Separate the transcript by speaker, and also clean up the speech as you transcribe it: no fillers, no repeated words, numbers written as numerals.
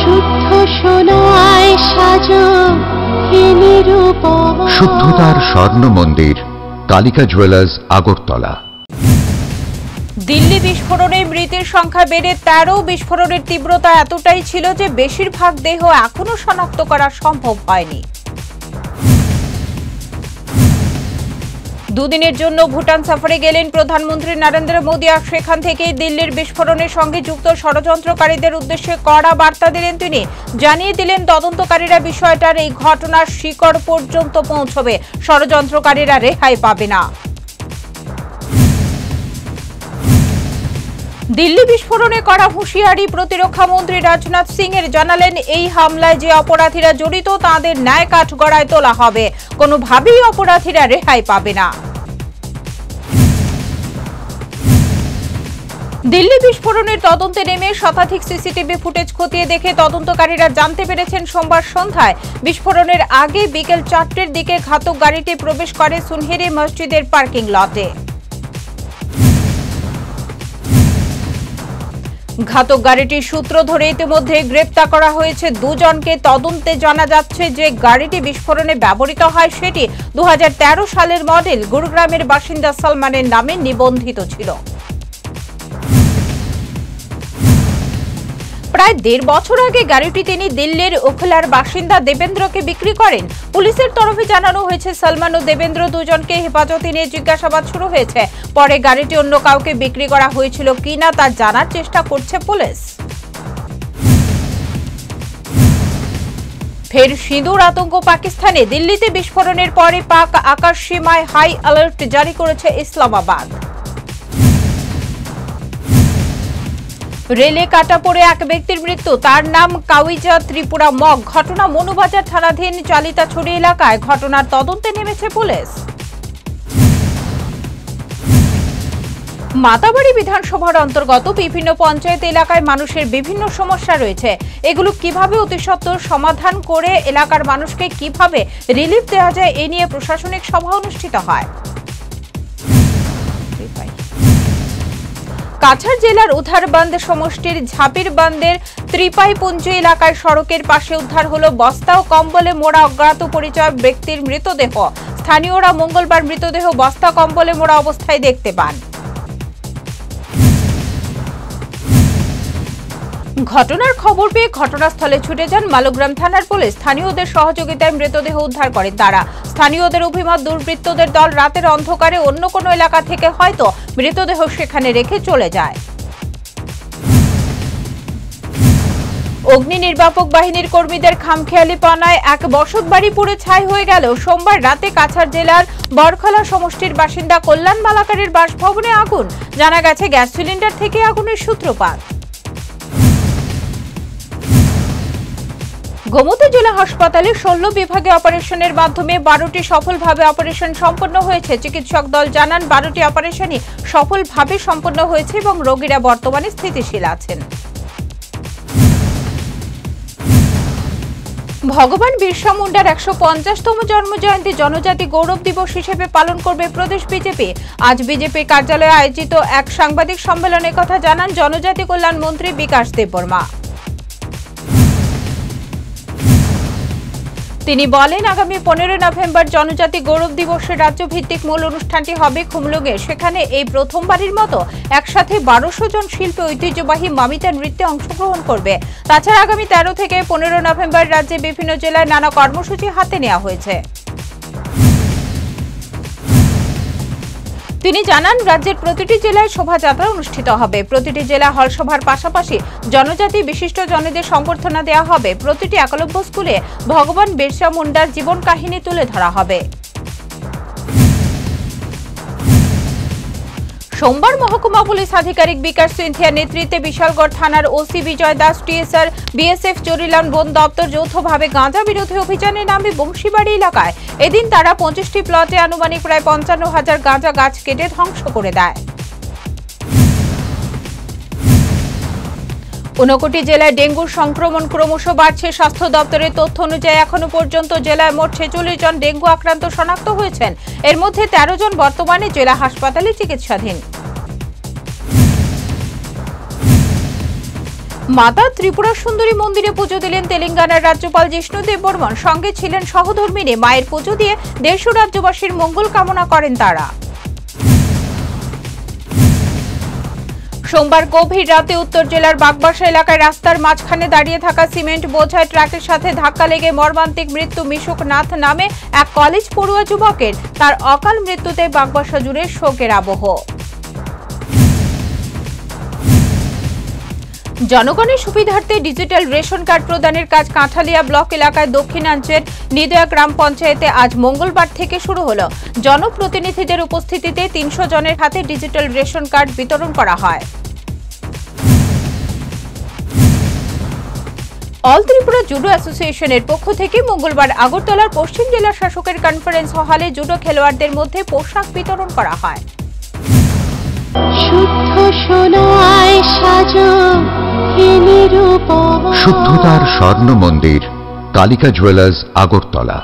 Speaker 1: শুদ্ধ সোনায় সাজো হে নিরুপমা।
Speaker 2: শুদ্ধতার স্বর্ণ মন্দির কালিকা জুয়েলার্স, আগরতলা।
Speaker 3: দিল্লি বিস্ফোরণে মৃতের সংখ্যা বেড়ে 13। বিস্ফোরণের তীব্রতা এতটাই ছিল যে বেশিরভাগ দেহ এখনো শনাক্ত করা সম্ভব হয়নি। দুদিনের জন্য ভুটান সফরে গেলেন প্রধানমন্ত্রী নরেন্দ্র মোদী। আর সেখান থেকে দিল্লির বিস্ফোরণের সঙ্গে যুক্ত ষড়যন্ত্রকারীদের উদ্দেশ্যে কড়া বার্তা দিলেন তিনি। জানিয়ে দিলেন তদন্তকারীরা বিষয়টার এই ঘটনার শিকড় পর্যন্ত পৌঁছবে, ষড়যন্ত্রকারীরা রেহাই পাবে না। দিল্লি বিস্ফোরণে করা হুঁশিয়ারি প্রতিরক্ষা মন্ত্রী রাজনাথ সিং এর। জানালেন এই হামলায় যে অপরাধীরা জড়িত তাদের ন্যায় কাঠগড়ায় তোলা হবে, কোনোভাবেই অপরাধীরা রেহাই পাবে না। দিল্লি বিস্ফোরণের তদন্তে নেমে শতাধিক সিসিটিভি ফুটেজ খতিয়ে দেখে তদন্তকারীরা জানতে পেরেছেন সোমবার সন্ধ্যায় বিস্ফোরণের আগে বিকেল 4টের দিকে ঘাতক গাড়িটি প্রবেশ করে সুনহেরি মসজিদের পার্কিং লটে। ঘাতক গাড়িটির সূত্র ধরে ইতিমধ্যে গ্রেপ্তার করা হয়েছে দুজনকে। তদন্তে জানা যাচ্ছে যে গাড়িটি বিস্ফোরণে ব্যবহৃত হয় সেটি 2013 সালের মডেল, গুরুগ্রামের বাসিন্দা সালমানের নামে নিবন্ধিত ছিল। প্রায় 1.5 বছর আগে গাড়িটি তিনি দিল্লির ওখলার বাসিন্দা দেবেন্দ্রকে বিক্রি করেন। পুলিশের তরফে জানানো হয়েছে সালমান ও দেবেন্দ্র দুজনকে হেফাজতে নিয়ে জিজ্ঞাসাবাদ শুরু হয়েছে। পরে গাড়িটি অন্য কাউকে বিক্রি করা হয়েছিল কিনা তা জানার চেষ্টা করছে পুলিশ। ফের সিঁদুর আতঙ্ক পাকিস্তানে। দিল্লিতে বিস্ফোরণের পরে পাক আকাশ সীমায় হাই অ্যালার্ট জারি করেছে ইসলামাবাদ। রেলে কাটা পড়ে এক ব্যক্তির মৃত্যু, তার নাম কাউইজা ত্রিপুরা মগ। ঘটনা মনুবাজার থানাধীন চালিতাছড়ি এলাকায়। ঘটনার তদন্তে নেমেছে পুলিশ। মাতাবাড়ি বিধানসভার অন্তর্গত বিভিন্ন পঞ্চায়েত এলাকায় মানুষের বিভিন্ন সমস্যা রয়েছে। এগুলো কিভাবে অতি সত্বর সমাধান করে এলাকার মানুষকে কিভাবে রিলিফ দেওয়া যায় এ নিয়ে প্রশাসনিক সভা অনুষ্ঠিত হয়। কাছাড় জেলার উধারবান্ধ সমষ্টির ঝাপিরবান্ধের ত্রিপাইপুঞ্জ এলাকায় সড়কের পাশে উদ্ধার হলো বস্তা ও কম্বলে মোড়া অজ্ঞাত পরিচয় ব্যক্তির মৃতদেহ। স্থানীয়রা মঙ্গলবার মৃতদেহ বস্তা কম্বলে মোড়া অবস্থায় দেখতে পান। ঘটনার খবর পেয়ে ঘটনাস্থলে ছুটে যান মালগ্রাম থানার পুলিশ। স্থানীয়দের সহযোগিতায় মৃতদেহ উদ্ধার করেন তারা। স্থানীয়দের অভিমত, দুর্বৃত্তদের দল রাতের অন্ধকারে অন্য কোনো এলাকা থেকে হয়তো মৃতদেহ সেখানে রেখে চলে যায়। অগ্নি নির্বাপক বাহিনীর কর্মীদের খামখেয়ালিপনায় এক বসতবাড়ি পুড়ে ছাই হয়ে গেল। সোমবার রাতে কাছাড় জেলার বরখলা সমষ্টির বাসিন্দা কল্যাণ মালাকারের বাসভবনে আগুন। জানা গেছে গ্যাস সিলিন্ডার থেকে আগুনের সূত্রপাত। গোমতী জেলা হাসপাতালে 16 বিভাগে অপারেশনের মাধ্যমে 12টি সফলভাবে অপারেশন সম্পন্ন হয়েছে। চিকিৎসক দল জানান 12টি অপারেশনই সফলভাবে সম্পন্ন হয়েছে এবং রোগীরা বর্তমানে স্থিতিশীল আছেন। ভগবান বিরসা মুন্ডার 150তম জন্মজয়ন্তী জনজাতি গৌরব দিবস হিসেবে পালন করবে প্রদেশ বিজেপি। আজ বিজেপির কার্যালয়ে আয়োজিত এক সাংবাদিক সম্মেলনে কথা জানান জনজাতি কল্যাণ মন্ত্রী বিকাশ দেববর্মা। তিনি বলেন, আগামী 15 নভেম্বর জনজাতি গৌরব দিবসের রাজ্যভিত্তিক মূল অনুষ্ঠানটি হবে খুমলুঙে। সেখানে এই প্রথমবারের মতো একসাথে 1200 জন শিল্পী ঐতিহ্যবাহী মামিতা নৃত্যে অংশগ্রহণ করবে। তাছাড়া আগামী 13 থেকে 15 নভেম্বর রাজ্যে বিভিন্ন জেলায় নানা কর্মসূচি হাতে নেওয়া হয়েছে। তিনি জানান, রাজ্যের প্রতিটি জেলায় শোভাযাত্রা অনুষ্ঠিত হবে। প্রতিটি জেলা হলসভার পাশাপাশি জনজাতি বিশিষ্ট জনেদের সম্বর্ধনা দেওয়া হবে। প্রতিটি একলব্য স্কুলে ভগবান বিরসা মুন্ডার জীবন কাহিনী তুলে ধরা হবে। সোমবার মহকুমা পুলিশ আধিকারিক বিকাশ সিনথিয়ার নেতৃত্বে বিশালগড় থানার ওসি বিজয় দাস, টিএসআর, বিএসএফ, চরিলাম বন দপ্তর যৌথভাবে গাঁজা বিরোধী অভিযানে নামে বংশীবাড়ি এলাকায়। এদিন তারা 25টি প্লটে আনুমানিক প্রায় 55,000 গাঁজা গাছ কেটে ধ্বংস করে দেয়। 59টি জেলায় ডেঙ্গুর সংক্রমণ ক্রমশ বাড়ছে। স্বাস্থ্য দপ্তরের তথ্য অনুযায়ী এখনো পর্যন্ত জেলায় মোট 46 জন ডেঙ্গু আক্রান্ত শনাক্ত হয়েছেন। এর মধ্যে 13 জন বর্তমানে জেলা হাসপাতালে চিকিৎসাধীন। মাতা ত্রিপুরা সুন্দরী মন্দিরে পুজো দিলেন তেলেঙ্গানার রাজ্যপাল জিষ্ণুদেব বর্মন। সঙ্গে ছিলেন সহধর্মিনী। মায়ের পুজো দিয়ে দেশ ও রাজ্যবাসীর মঙ্গল কামনা করেন তারা। সোমবার গভীর রাতে উত্তর জেলার বাগবাসা এলাকায় রাস্তার মাঝখানে দাঁড়িয়ে থাকা সিমেন্ট বোঝাই ট্রাকের সাথে ধাক্কা লেগে মর্মান্তিক মৃত্যু মিশুক নাথ নামে এক কলেজ পড়ুয়া যুবকের। তার অকাল মৃত্যুতে বাগবাসা জুড়ে শোকের আবহ। জনগণের সুবিধার্থে ডিজিটাল রেশন কার্ড প্রদানের কাজ কাঁঠালিয়া ব্লক এলাকায় দক্ষিণাঞ্চল নিদয়া গ্রাম পঞ্চায়েতে আজ মঙ্গলবার থেকে শুরু হলো। জনপ্রতিনিধিদের উপস্থিতিতে ৩০০ জনের হাতে ডিজিটাল রেশন কার্ড বিতরণ করা হয়। অল ত্রিপুরা জুডো অ্যাসোসিয়েশনের পক্ষ থেকে মঙ্গলবার আগরতলার পশ্চিম জেলা শাসকের কনফারেন্স হলে জুডো খেলোয়াড়দের মধ্যে পোশাক বিতরণ করা হয়।
Speaker 1: শুদ্ধ সোনায় সাজো হে নিরূপমা।
Speaker 2: শুদ্ধতার স্বর্ণ মন্দির কালিকা জুয়েলার্স আগরতলা।